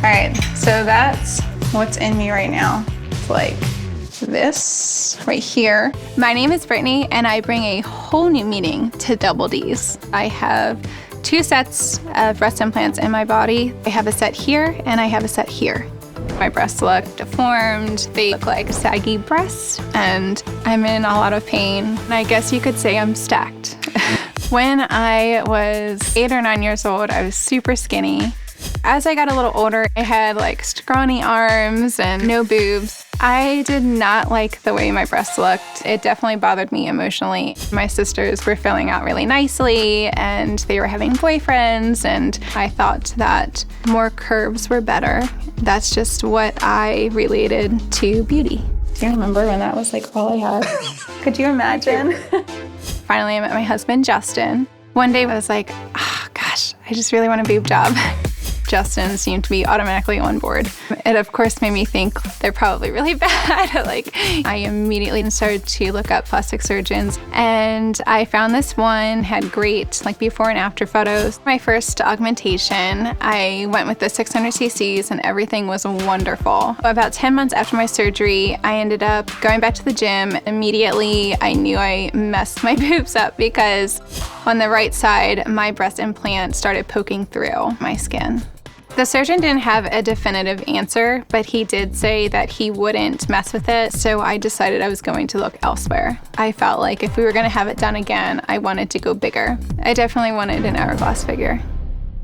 right, so that's what's in me right now. It's like this right here. My name is Brittany, and I bring a whole new meaning to Double D's. I have 2 sets of breast implants in my body. I have a set here, and I have a set here. My breasts look deformed. They look like saggy breasts, and I'm in a lot of pain. And I guess you could say I'm stacked. When I was 8 or 9 years old, I was super skinny. As I got a little older, I had like scrawny arms and no boobs. I did not like the way my breasts looked. It definitely bothered me emotionally. My sisters were filling out really nicely and they were having boyfriends, and I thought that more curves were better. That's just what I related to beauty. Do you remember when that was like all I had? Could you imagine? Finally, I met my husband, Justin. One day I was like, oh gosh, I just really want a boob job. Justin seemed to be automatically on board. It of course made me think they're probably really bad. Like, I immediately started to look up plastic surgeons, and I found this one had great like before and after photos. My first augmentation, I went with the 600 cc's and everything was wonderful. About 10 months after my surgery, I ended up going back to the gym. Immediately, I knew I messed my boobs up because on the right side, my breast implant started poking through my skin. The surgeon didn't have a definitive answer, but he did say that he wouldn't mess with it, so I decided I was going to look elsewhere. I felt like if we were gonna have it done again, I wanted to go bigger. I definitely wanted an hourglass figure.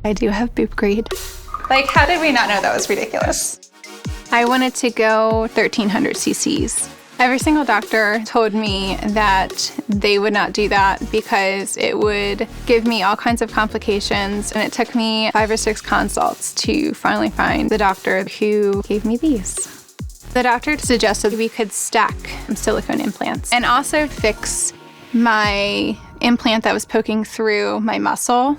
I do have boob greed. Like, how did we not know that was ridiculous? I wanted to go 1300 cc's. Every single doctor told me that they would not do that because it would give me all kinds of complications, and it took me 5 or 6 consults to finally find the doctor who gave me these. The doctor suggested we could stack silicone implants and also fix my implant that was poking through my muscle.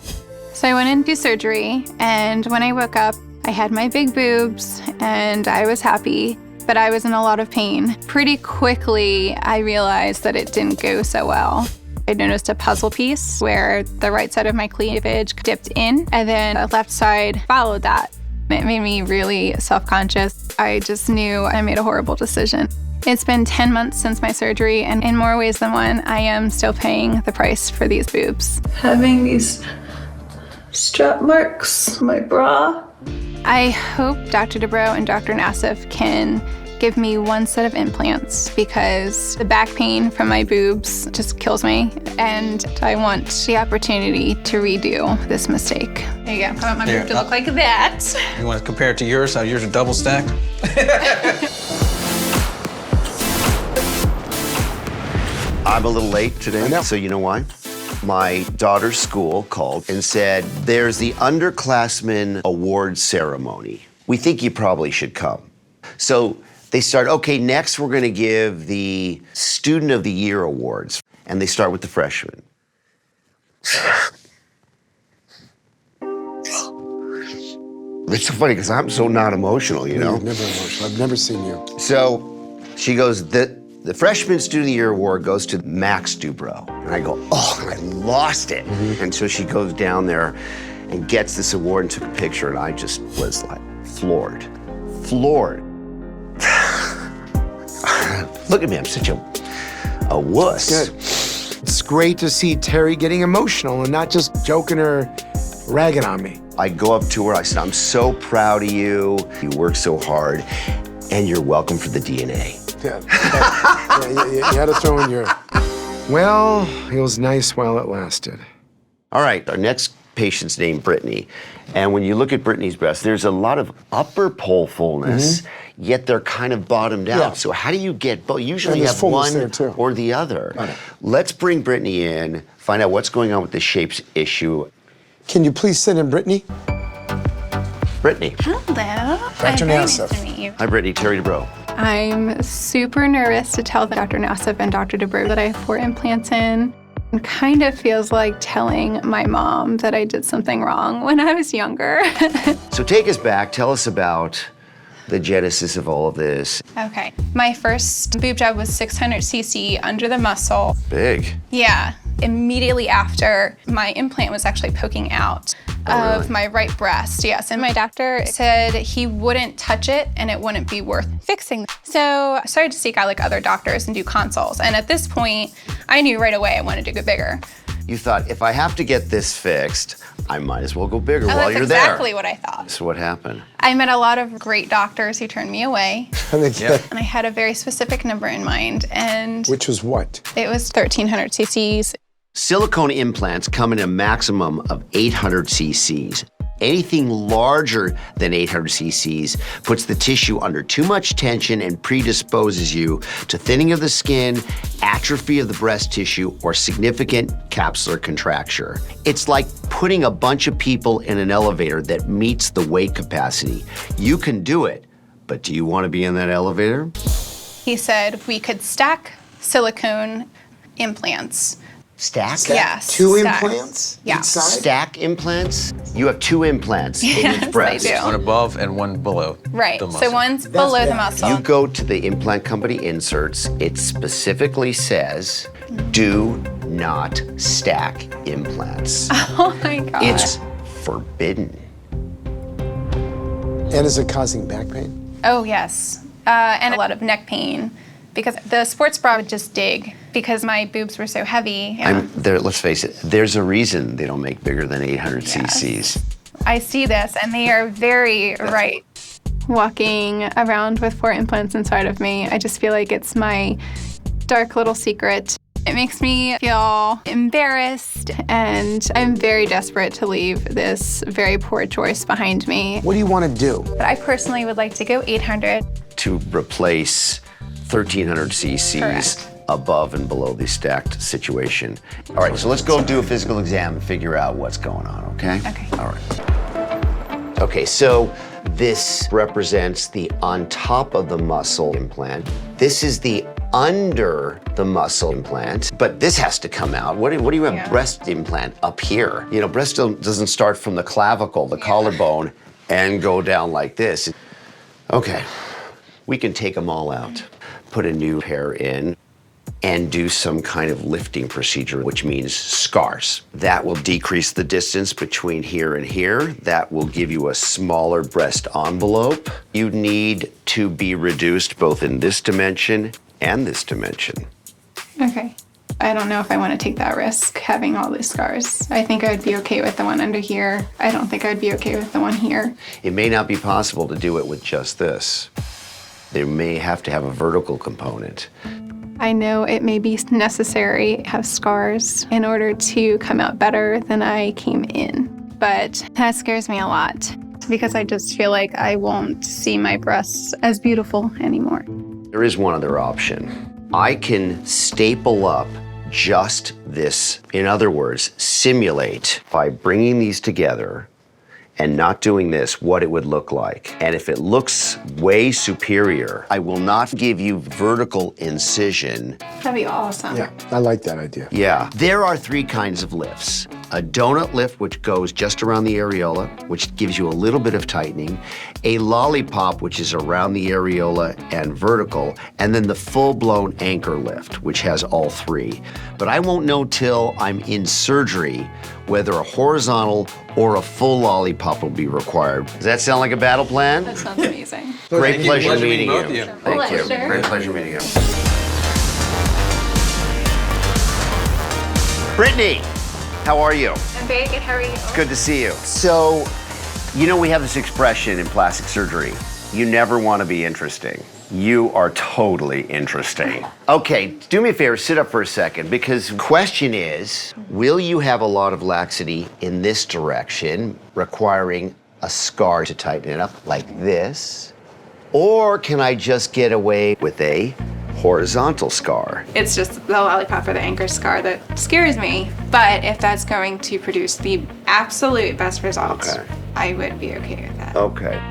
So I went into surgery, and when I woke up, I had my big boobs and I was happy. But I was in a lot of pain. Pretty quickly, I realized that it didn't go so well. I noticed a puzzle piece where the right side of my cleavage dipped in, and then the left side followed that. It made me really self-conscious. I just knew I made a horrible decision. It's been 10 months since my surgery, and in more ways than one, I am still paying the price for these boobs. Having these strap marks on my bra. I hope Dr. Dubrow and Dr. Nassif can give me 1 set of implants because the back pain from my boobs just kills me, and I want the opportunity to redo this mistake. There you go. I want my boob to look like that. You want to compare it to yours? How yours are double stacked? I'm a little late today, so you know why? My daughter's school called and said, there's the underclassmen award ceremony. We think you probably should come. So they start, okay, next we're gonna give the Student of the Year awards. And they start with the freshmen. It's so funny because I'm so not emotional, you know? You're never emotional. I've never seen you. So she goes, the Freshman Student of the Year award goes to Max Dubrow. And I go, oh, and I lost it. And so she goes down there and gets this award and took a picture, and I just was like floored. Look at me, I'm such a wuss. Good. It's great to see Terry getting emotional and not just joking or ragging on me. I go up to her, I said, I'm so proud of you. You work so hard, and you're welcome for the DNA. Yeah, you had to throw in your... Well, it was nice while it lasted. All right, our next patient's named Brittany. And when you look at Brittany's breasts, there's a lot of upper pole fullness, yet they're kind of bottomed out. Yeah. So how do you get both? Usually you there's have one there, too. or the other. Right. Let's bring Brittany in, find out what's going on with the shapes issue. Can you please send in Brittany? Brittany. Hello. Dr. Nice Nassif. to meet you. Hi, Brittany. Terry Dubrow. I'm super nervous to tell Dr. Nassif and Dr. Dubrow that I have 4 implants in. It kind of feels like telling my mom that I did something wrong when I was younger. So take us back. Tell us about the genesis of all of this. Okay. My first boob job was 600 cc under the muscle. Big. Yeah. immediately after, my implant was actually poking out of my right breast. Yes, and my doctor said he wouldn't touch it and it wouldn't be worth fixing. So I started to seek out like other doctors and do consults. And at this point, I knew right away I wanted to go bigger. You thought, if I have to get this fixed, I might as well go bigger while you're there. That's exactly what I thought. So what happened? I met a lot of great doctors who turned me away. Yeah. And I had a very specific number in mind. And Which was what? it was 1,300 cc's. Silicone implants come in a maximum of 800 cc's. Anything larger than 800 cc's puts the tissue under too much tension and predisposes you to thinning of the skin, atrophy of the breast tissue, or significant capsular contracture. It's like putting a bunch of people in an elevator that meets the weight capacity. You can do it, but do you want to be in that elevator? He said we could stack silicone implants. Stack? Yes. Two stacked. implants? Yeah. Each side? Stack implants? You have 2 implants in Yes, each breast. I do. One above and one below. Right. the So muscle. one's below the bad. muscle. You go to the implant company inserts, it specifically says, do not stack implants. Oh my God. It's forbidden. And is it causing back pain? Oh, yes. And a lot of neck pain because the sports bra would just dig because my boobs were so heavy. Let's face it, there's a reason they don't make bigger than 800 cc's. I see this and they are very right. Walking around with 4 implants inside of me, I just feel like it's my dark little secret. It makes me feel embarrassed and I'm very desperate to leave this very poor choice behind me. What do you want to do? But I personally would like to go 800. To replace 1,300 cc's Correct. above and below the stacked situation. All right, so let's go do a physical exam and figure out what's going on, okay? Okay. All right. Okay, so this represents the on top of the muscle implant. This is the under the muscle implant, but this has to come out. What do you have Yeah. breast implant up here? You know, breast doesn't start from the clavicle, the collarbone, and go down like this. Okay, we can take them all out, put a new pair in, and do some kind of lifting procedure, which means scars. That will decrease the distance between here and here. That will give you a smaller breast envelope. You need to be reduced both in this dimension and this dimension. Okay. I don't know if I want to take that risk having all these scars. I think I would be okay with the one under here. I don't think I'd be okay with the one here. It may not be possible to do it with just this. They may have to have a vertical component. I know it may be necessary to have scars in order to come out better than I came in, but that scares me a lot because I just feel like I won't see my breasts as beautiful anymore. There is one other option. I can staple up just this. In other words, simulate by bringing these together and not doing this, what it would look like. And if it looks way superior, I will not give you vertical incision. That'd be awesome. Yeah, I like that idea. Yeah. There are 3 kinds of lifts. A donut lift, which goes just around the areola, which gives you a little bit of tightening. A lollipop, which is around the areola and vertical. And then the full-blown anchor lift, which has all 3. But I won't know till I'm in surgery whether a horizontal or a full lollipop will be required. Does that sound like a battle plan? That sounds amazing. Great you. pleasure Pleasure meeting meeting you. both of you. Thank you. Pleasure. Great pleasure meeting you. Brittany, how are you? I'm very good. How are you? Good to see you. So, you know, we have this expression in plastic surgery, you never want to be interesting. You are totally interesting. Okay, do me a favor, sit up for a second, because the question is, will you have a lot of laxity in this direction, requiring a scar to tighten it up like this? Or can I just get away with a horizontal scar? It's just the lollipop or the anchor scar that scares me. But if that's going to produce the absolute best results, Okay. I would be okay with that. Okay.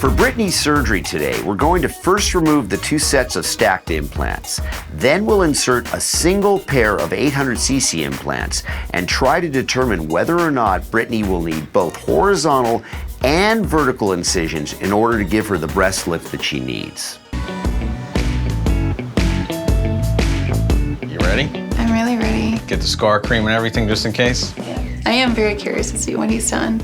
For Brittany's surgery today, we're going to first remove the 2 sets of stacked implants. Then we'll insert a single pair of 800cc implants and try to determine whether or not Brittany will need both horizontal and vertical incisions in order to give her the breast lift that she needs. You ready? I'm really ready. Get the scar cream and everything just in case? I am very curious to see what he's done.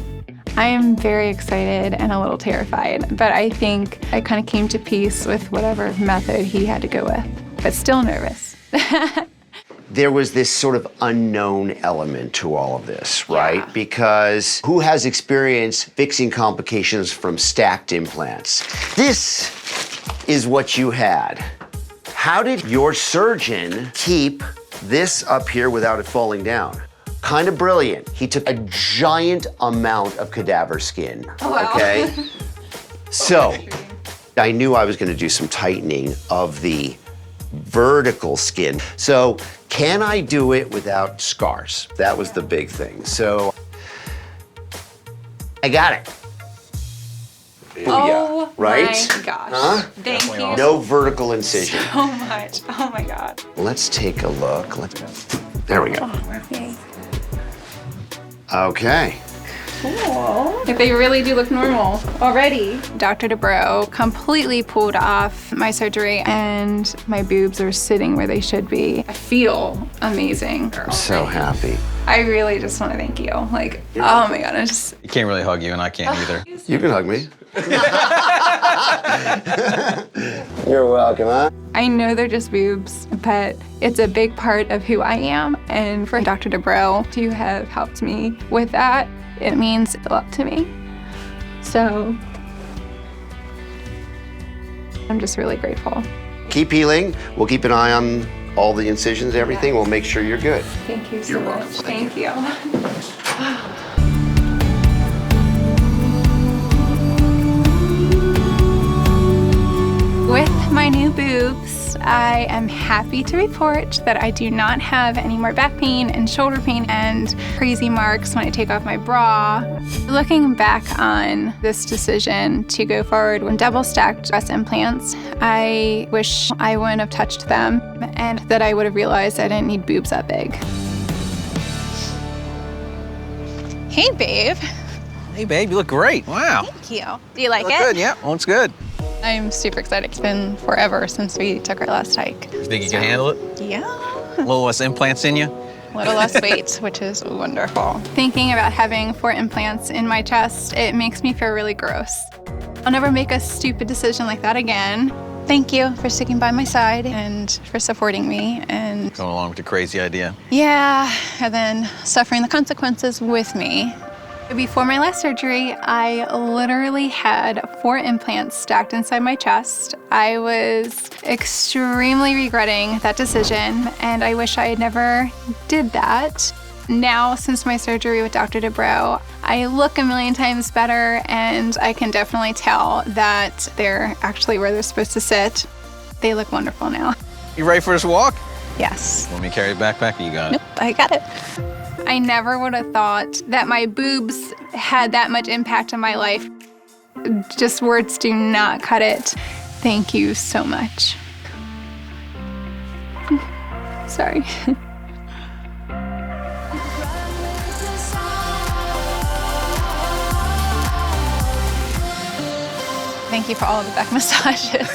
I am very excited and a little terrified, but I think I kind of came to peace with whatever method he had to go with, but still nervous. There was this sort of unknown element to all of this, right? Yeah. Because who has experience fixing complications from stacked implants? This is what you had. How did your surgeon keep this up here without it falling down? Kind of brilliant. He took a giant amount of cadaver skin, okay? So, I knew I was gonna do some tightening of the vertical skin. So, can I do it without scars? That was the big thing. So, I got it. Oh right? my gosh. Huh? Thank you No vertical incision. so much. Oh my God. Let's take a look. There we go. Okay. Okay. Cool. They really do look normal already. Dr. Dubrow completely pulled off my surgery and my boobs are sitting where they should be. I feel amazing. I'm so happy. I really just want to thank you. Like, oh my God, I just. He can't really hug you, and I can't either. You can hug me. You're welcome, huh? I know they're just boobs, but it's a big part of who I am. And for Dr. Dubrow to have helped me with that, it means a lot to me. So I'm just really grateful. Keep healing. We'll keep an eye on all the incisions, everything. We'll make sure you're good. Thank you so You're much. welcome. Thank you. With my new boobs, I am happy to report that I do not have any more back pain and shoulder pain and crazy marks when I take off my bra. Looking back on this decision to go forward with double stacked breast implants, I wish I wouldn't have touched them and that I would have realized I didn't need boobs that big. Hey, babe. Hey, babe, you look great. Wow. Thank you. Do you like Look it? good, yeah. Looks good. I'm super excited. It's been forever since we took our last hike. You think you can handle it? Yeah. A little less implants in you? A little less weight, which is wonderful. Thinking about having 4 implants in my chest, it makes me feel really gross. I'll never make a stupid decision like that again. Thank you for sticking by my side and for supporting me and Going along with your crazy idea. yeah, and then suffering the consequences with me. Before my last surgery, I literally had 4 implants stacked inside my chest. I was extremely regretting that decision, and I wish I had never did that. Now, since my surgery with Dr. Dubrow, I look a million times better, and I can definitely tell that they're actually where they're supposed to sit. They look wonderful now. You ready for this walk? Yes. Want me to carry the backpack or you got it? Nope, I got it. I never would have thought that my boobs had that much impact on my life. Just words do not cut it. Thank you so much. Sorry. Thank you for all of the back massages.